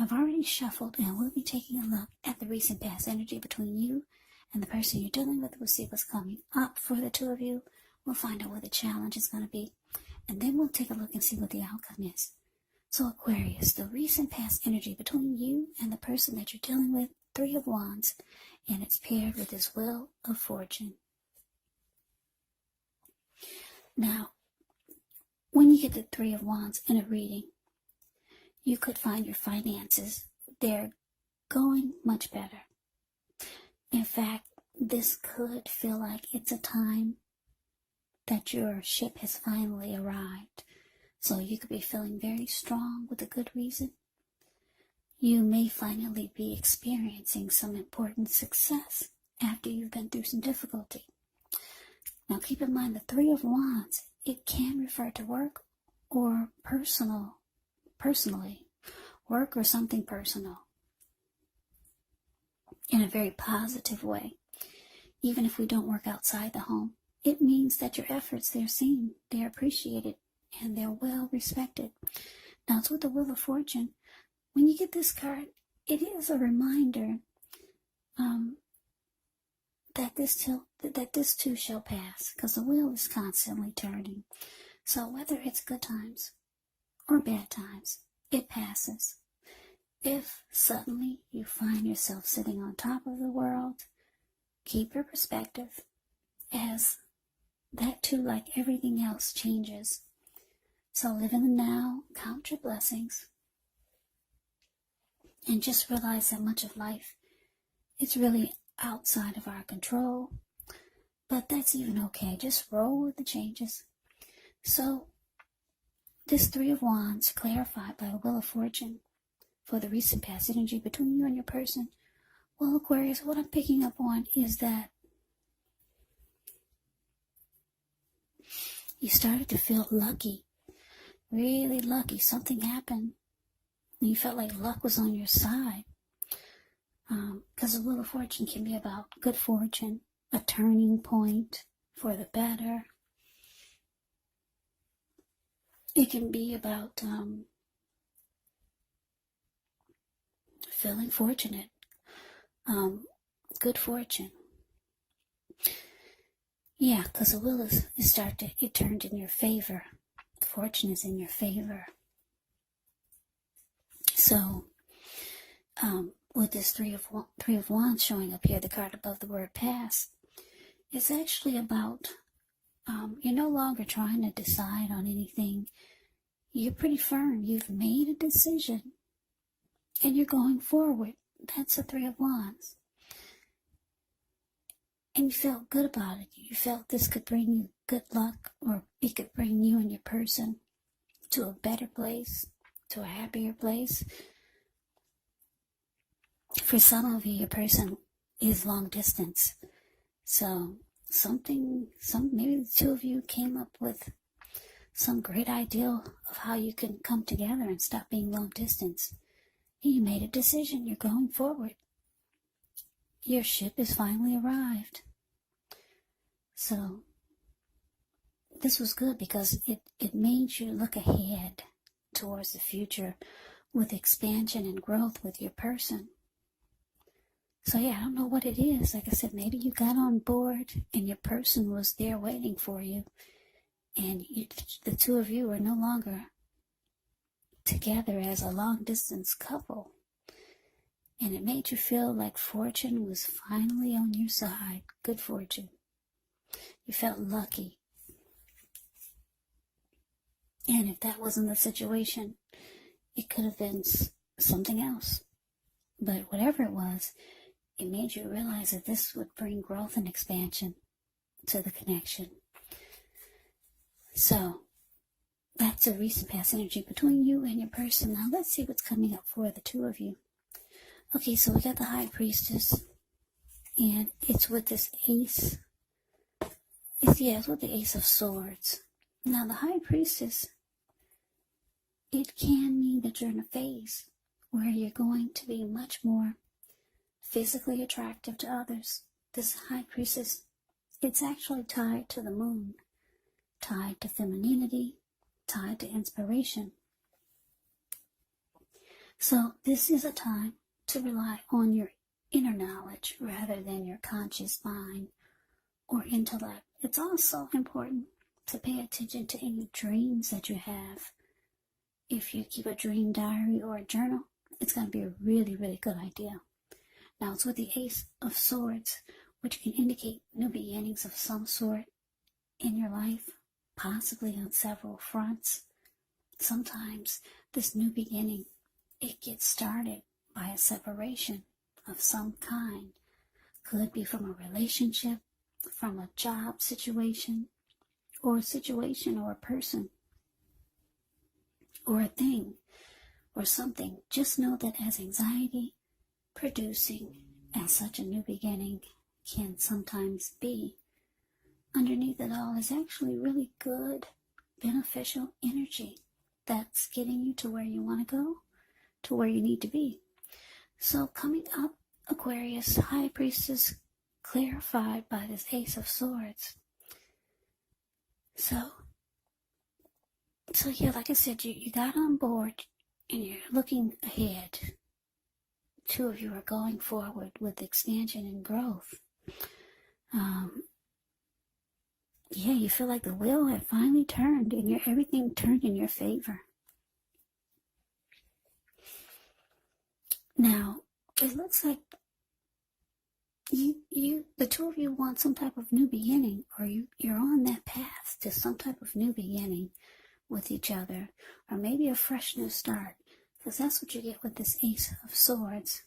I've already shuffled, and we'll be taking a look at the recent past energy between you and the person you're dealing with. We'll see what's coming up for the two of you. We'll find out what the challenge is going to be, and then we'll take a look and see what the outcome is. So Aquarius, the recent past energy between you and the person that you're dealing with, Three of Wands, and it's paired with this Wheel of Fortune. Now, when you get the Three of Wands in a reading, you could find your finances, they're going much better. In fact, this could feel like it's a time that your ship has finally arrived. So you could be feeling very strong with a good reason. You may finally be experiencing some important success after you've been through some difficulty. Now keep in mind the Three of Wands, it can refer to work or personally, work or something personal in a very positive way. Even if we don't work outside the home, it means that your efforts, they're seen, they're appreciated, and they're well respected. Now it's with the Wheel of Fortune. When you get this card, it is a reminder that this too shall pass, because the wheel is constantly turning. So whether it's good times or bad times, it passes. If suddenly you find yourself sitting on top of the world, keep your perspective, as that too, like everything else, changes. So live in the now, count your blessings, and just realize that much of life is really outside of our control. But that's even okay. Just roll with the changes. So this Three of Wands clarified by a Wheel of Fortune for the recent past energy between you and your person. Well, Aquarius, what I'm picking up on is that you started to feel lucky, really lucky. Something happened, and you felt like luck was on your side. Because the Wheel of Fortune can be about good fortune, a turning point for the better. It can be about feeling fortunate, good fortune. Yeah, because the wheel it turned in your favor. Fortune is in your favor. So, with this Three of Wands showing up here, the card above the word past, it's actually about you're no longer trying to decide on anything. You're pretty firm. You've made a decision, and you're going forward. That's the Three of Wands. And you felt good about it. You felt this could bring you good luck, or it could bring you and your person to a better place, to a happier place. For some of you, your person is long distance. So maybe the two of you came up with some great ideal of how you can come together and stop being long distance. And you made a decision. You're going forward. Your ship has finally arrived. So this was good because it made you look ahead towards the future with expansion and growth with your person. So yeah, I don't know what it is. Like I said, maybe you got on board and your person was there waiting for you. And the two of you are no longer together as a long-distance couple. And it made you feel like fortune was finally on your side. Good fortune. You felt lucky. And if that wasn't the situation, it could have been something else. But whatever it was, it made you realize that this would bring growth and expansion to the connection. So, that's a recent past energy between you and your person. Now let's see what's coming up for the two of you. Okay, so we got the High Priestess, and it's with this Ace. It's with the Ace of Swords. Now the High Priestess, it can mean that you're in a phase where you're going to be much more physically attractive to others. This High Priestess, it's actually tied to the moon, tied to femininity, tied to inspiration. So this is a time to rely on your inner knowledge rather than your conscious mind or intellect. It's also important to pay attention to any dreams that you have. If you keep a dream diary or a journal, it's going to be a really, really good idea. Now it's with the Ace of Swords, which can indicate new beginnings of some sort in your life, possibly on several fronts. Sometimes this new beginning, it gets started by a separation of some kind. Could be from a relationship, from a job situation, or a situation or a person, or a thing, or something. Just know that as anxiety producing as such a new beginning can sometimes be, underneath it all is actually really good, beneficial energy that's getting you to where you want to go, to where you need to be. So coming up, Aquarius, High Priestess, clarified by this Ace of Swords. So yeah, like I said, you got on board and you're looking ahead. Two of you are going forward with expansion and growth. Yeah, you feel like the wheel had finally turned and everything turned in your favor. Now, it looks like the two of you want some type of new beginning, or you're on that path to some type of new beginning with each other, or maybe a fresh new start, because that's what you get with this Ace of Swords.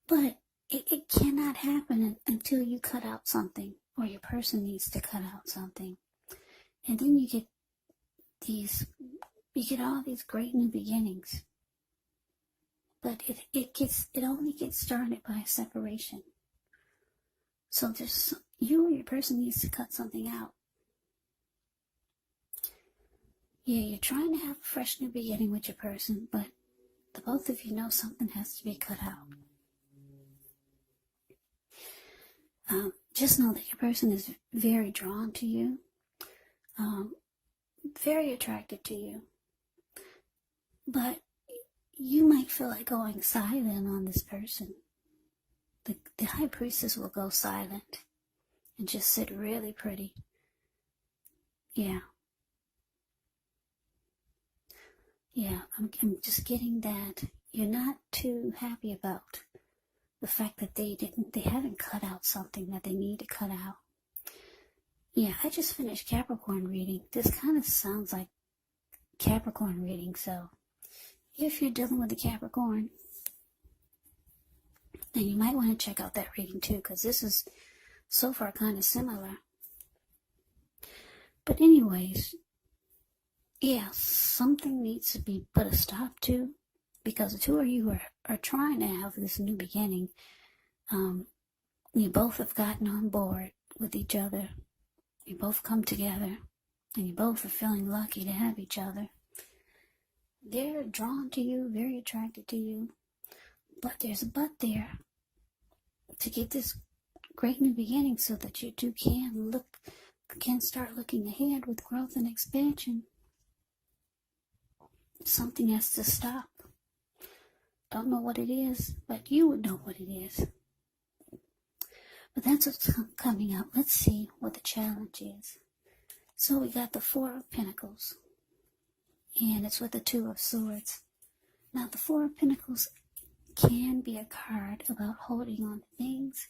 But it cannot happen until you cut out something, or your person needs to cut out something. And then you get all these great new beginnings. But it only gets started by a separation. So you or your person needs to cut something out. Yeah, you're trying to have a fresh new beginning with your person, but the both of you know something has to be cut out. Just know that your person is very drawn to you, very attracted to you, but you might feel like going silent on this person. The High Priestess will go silent and just sit really pretty. Yeah, I'm just getting that you're not too happy about the fact that they haven't cut out something that they need to cut out. Yeah, I just finished Capricorn reading. This kind of sounds like Capricorn reading, so if you're dealing with a Capricorn, then you might want to check out that reading too, because this is so far kind of similar. But anyways, yeah, something needs to be put a stop to, because the two of you are trying to have this new beginning. You both have gotten on board with each other. You both come together, and you both are feeling lucky to have each other. They're drawn to you, very attracted to you, but there's a but there to get this great new beginning so that you two can start looking ahead with growth and expansion. Something has to stop. Don't know what it is, but you would know what it is. But that's what's coming up. Let's see what the challenge is. So we got the Four of Pentacles, and it's with the Two of Swords. Now the Four of Pentacles can be a card about holding on to things,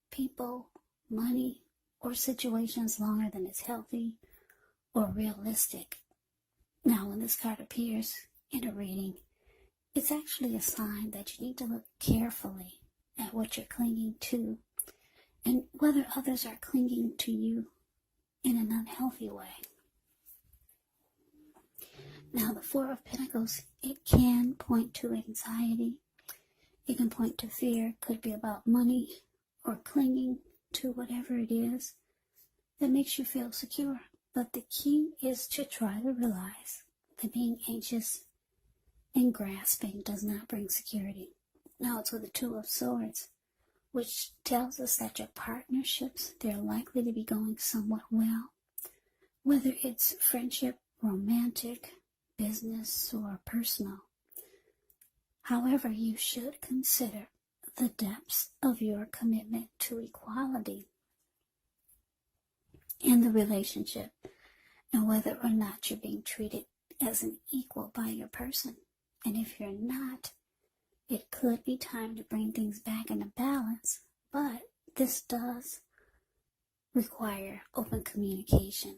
people, money, or situations longer than it's healthy or realistic. Now when this card appears in a reading, it's actually a sign that you need to look carefully at what you're clinging to and whether others are clinging to you in an unhealthy way. Now the Four of Pentacles, it can point to anxiety. It can point to fear. It could be about money or clinging to whatever it is that makes you feel secure. But the key is to try to realize that being anxious and grasping does not bring security. Now it's with the Two of Swords, which tells us that your partnerships, they're likely to be going somewhat well. Whether it's friendship, romantic, business, or personal. However, you should consider the depths of your commitment to equality in the relationship and whether or not you're being treated as an equal by your person. And if you're not, it could be time to bring things back into balance, but this does require open communication.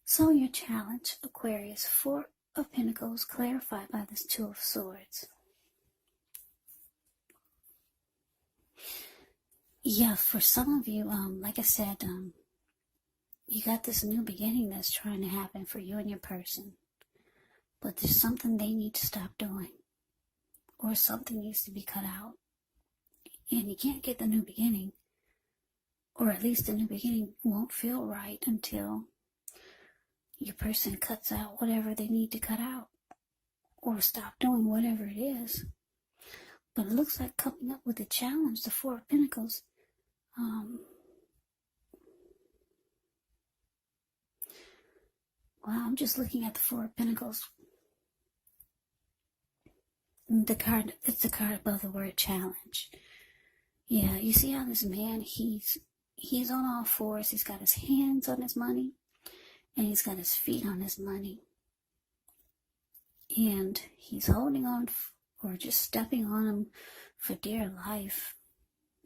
So your challenge, Aquarius, 4 of Pentacles clarified by this 2 of Swords. Yeah, for some of you, like I said, you got this new beginning that's trying to happen for you and your person. But there's something they need to stop doing. Or something needs to be cut out. And you can't get the new beginning. Or at least the new beginning won't feel right until your person cuts out whatever they need to cut out. Or stop doing whatever it is. But it looks like coming up with a challenge, the 4 of Pentacles. Well, I'm just looking at the 4 of Pentacles. The card, it's the card above the word challenge. Yeah, you see how this man, he's on all fours. He's got his hands on his money. And he's got his feet on his money. And he's holding on or just stepping on them for dear life.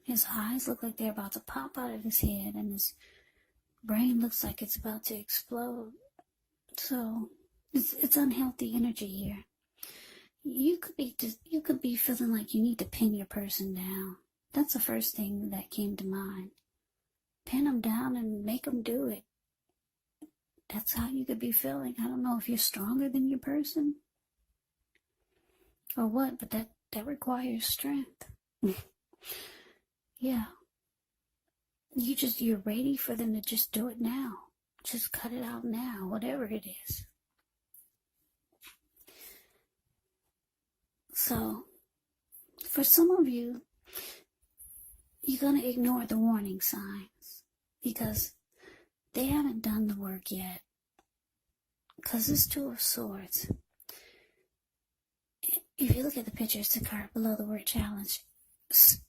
His eyes look like they're about to pop out of his head, and his brain looks like it's about to explode. So it's unhealthy energy here. You could be feeling like you need to pin your person down. That's the first thing that came to mind. Pin them down and make them do it. That's how you could be feeling. I don't know if you're stronger than your person or what, but that requires strength. Yeah. You're ready for them to just do it now. Just cut it out now, whatever it is. So, for some of you, you're going to ignore the warning signs because they haven't done the work yet. Because this 2 of Swords, if you look at the picture, it's the card below the word challenge.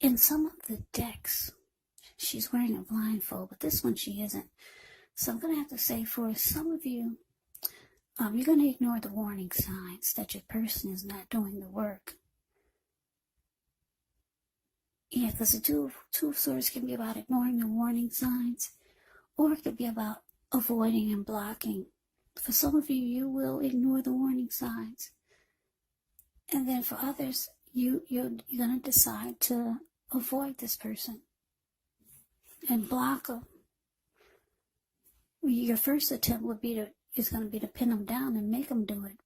In some of the decks, she's wearing a blindfold, but this one she isn't. So I'm going to have to say for some of you, you're going to ignore the warning signs that your person is not doing the work. Yeah, because the two of Swords can be about ignoring the warning signs, or it could be about avoiding and blocking. For some of you, you will ignore the warning signs. And then for others, you're going to decide to avoid this person and block them. Your first attempt is going to be to pin them down and make them do it.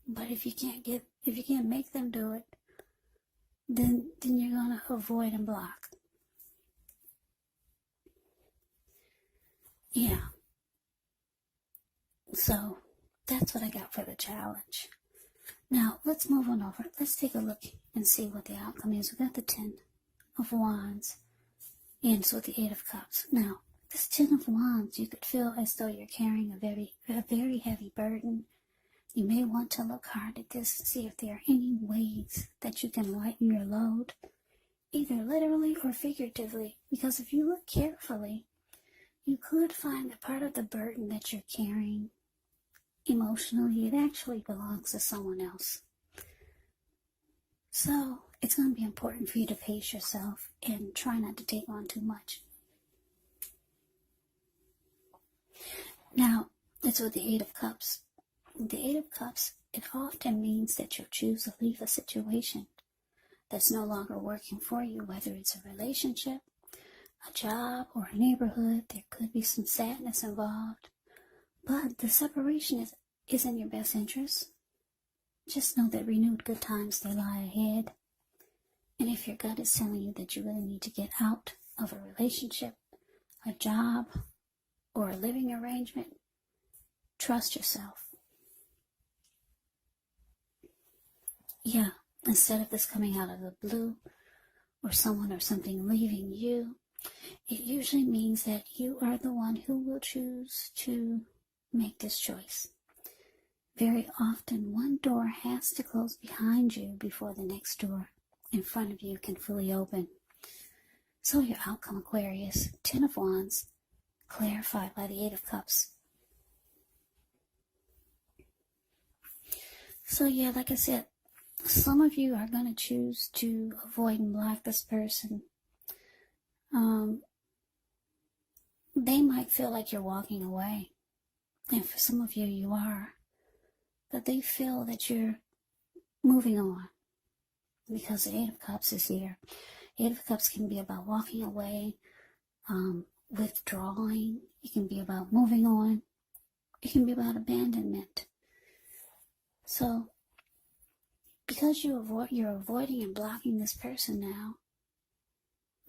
But if you can't make them do it, then you're going to avoid and block. Yeah. So that's what I got for the challenge. Now let's move on over. Let's take a look and see what the outcome is. We got the 10 of Wands ends with the 8 of Cups. Now, this 10 of Wands, you could feel as though you're carrying a very heavy burden. You may want to look hard at this and see if there are any ways that you can lighten your load, either literally or figuratively, because if you look carefully, you could find that part of the burden that you're carrying emotionally, it actually belongs to someone else. So it's going to be important for you to pace yourself and try not to take on too much. Now, it's with the 8 of Cups. The 8 of Cups, it often means that you'll choose to leave a situation that's no longer working for you, whether it's a relationship, a job, or a neighborhood. There could be some sadness involved. But the separation is in your best interest. Just know that renewed good times, they lie ahead. And if your gut is telling you that you really need to get out of a relationship, a job, or a living arrangement, trust yourself. Yeah, instead of this coming out of the blue, or someone or something leaving you, it usually means that you are the one who will choose to make this choice. very often one door has to close behind you before the next door in front of you can fully open. So your outcome, Aquarius, 10 of Wands, clarified by the 8 of Cups. So yeah, like I said, some of you are going to choose to avoid and block this person. They might feel like you're walking away. And for some of you, you are. But they feel that you're moving on. Because the 8 of Cups is here. 8 of Cups can be about walking away, withdrawing. It can be about moving on. It can be about abandonment. So, because you're avoiding and blocking this person now,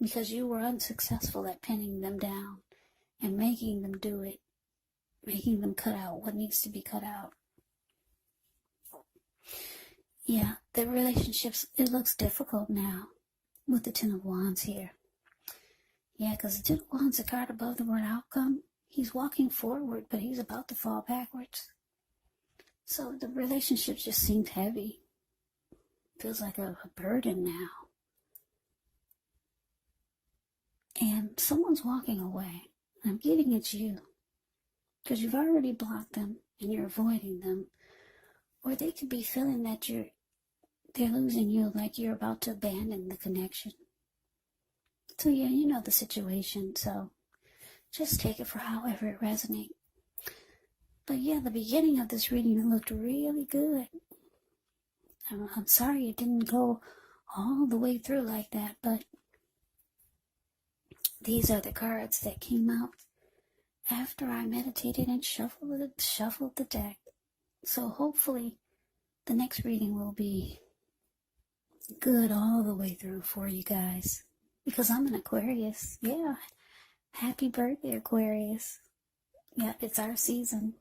because you were unsuccessful at pinning them down and making them do it, making them cut out what needs to be cut out. Yeah, the relationships, it looks difficult now with the 10 of Wands here. Yeah, because the 10 of Wands, the card above the word outcome, he's walking forward, but he's about to fall backwards. So the relationship just seems heavy. Feels like a burden now. And someone's walking away. I'm getting at you. Because you've already blocked them and you're avoiding them. Or they could be feeling that they're losing you, like you're about to abandon the connection. So yeah, you know the situation, so just take it for however it resonates. But yeah, the beginning of this reading looked really good. I'm sorry it didn't go all the way through like that, but these are the cards that came out after I meditated and shuffled the deck. So hopefully the next reading will be good all the way through for you guys. Because I'm an Aquarius. Yeah. Happy birthday, Aquarius. Yeah, it's our season.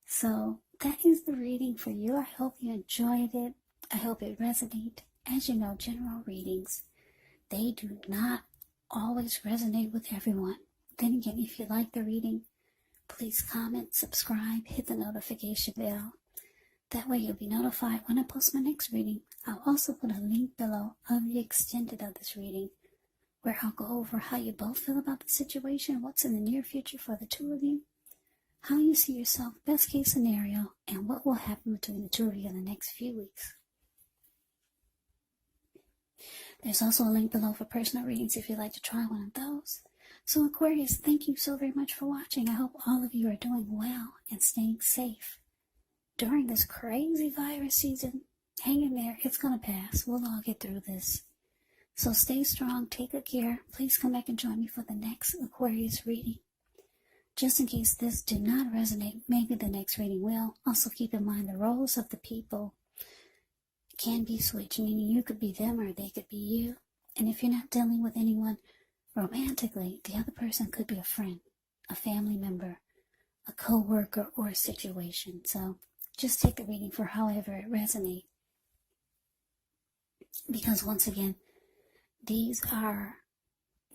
So that is the reading for you. I hope you enjoyed it. I hope it resonated. As you know, general readings, they do not always resonate with everyone. Then again, if you like the reading, please comment, subscribe, hit the notification bell. That way you'll be notified when I post my next reading. I'll also put a link below of the extended of this reading, where I'll go over how you both feel about the situation, what's in the near future for the two of you, how you see yourself, best case scenario, and what will happen between the two of you in the next few weeks. There's also a link below for personal readings if you'd like to try one of those. So Aquarius, thank you so very much for watching. I hope all of you are doing well and staying safe during this crazy virus season. Hang in there. It's going to pass. We'll all get through this. So stay strong. Take good care. Please come back and join me for the next Aquarius reading. Just in case this did not resonate, maybe the next reading will. Also keep in mind the roles of the people can be switched, meaning you could be them or they could be you. And if you're not dealing with anyone romantically, the other person could be a friend, a family member, a co-worker, or a situation. So just take the reading for however it resonates. Because once again, these are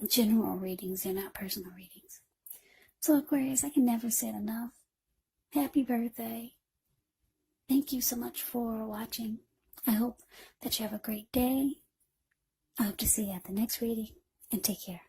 general readings, they're not personal readings. So Aquarius, I can never say it enough. Happy birthday. Thank you so much for watching. I hope that you have a great day. I hope to see you at the next reading, and take care.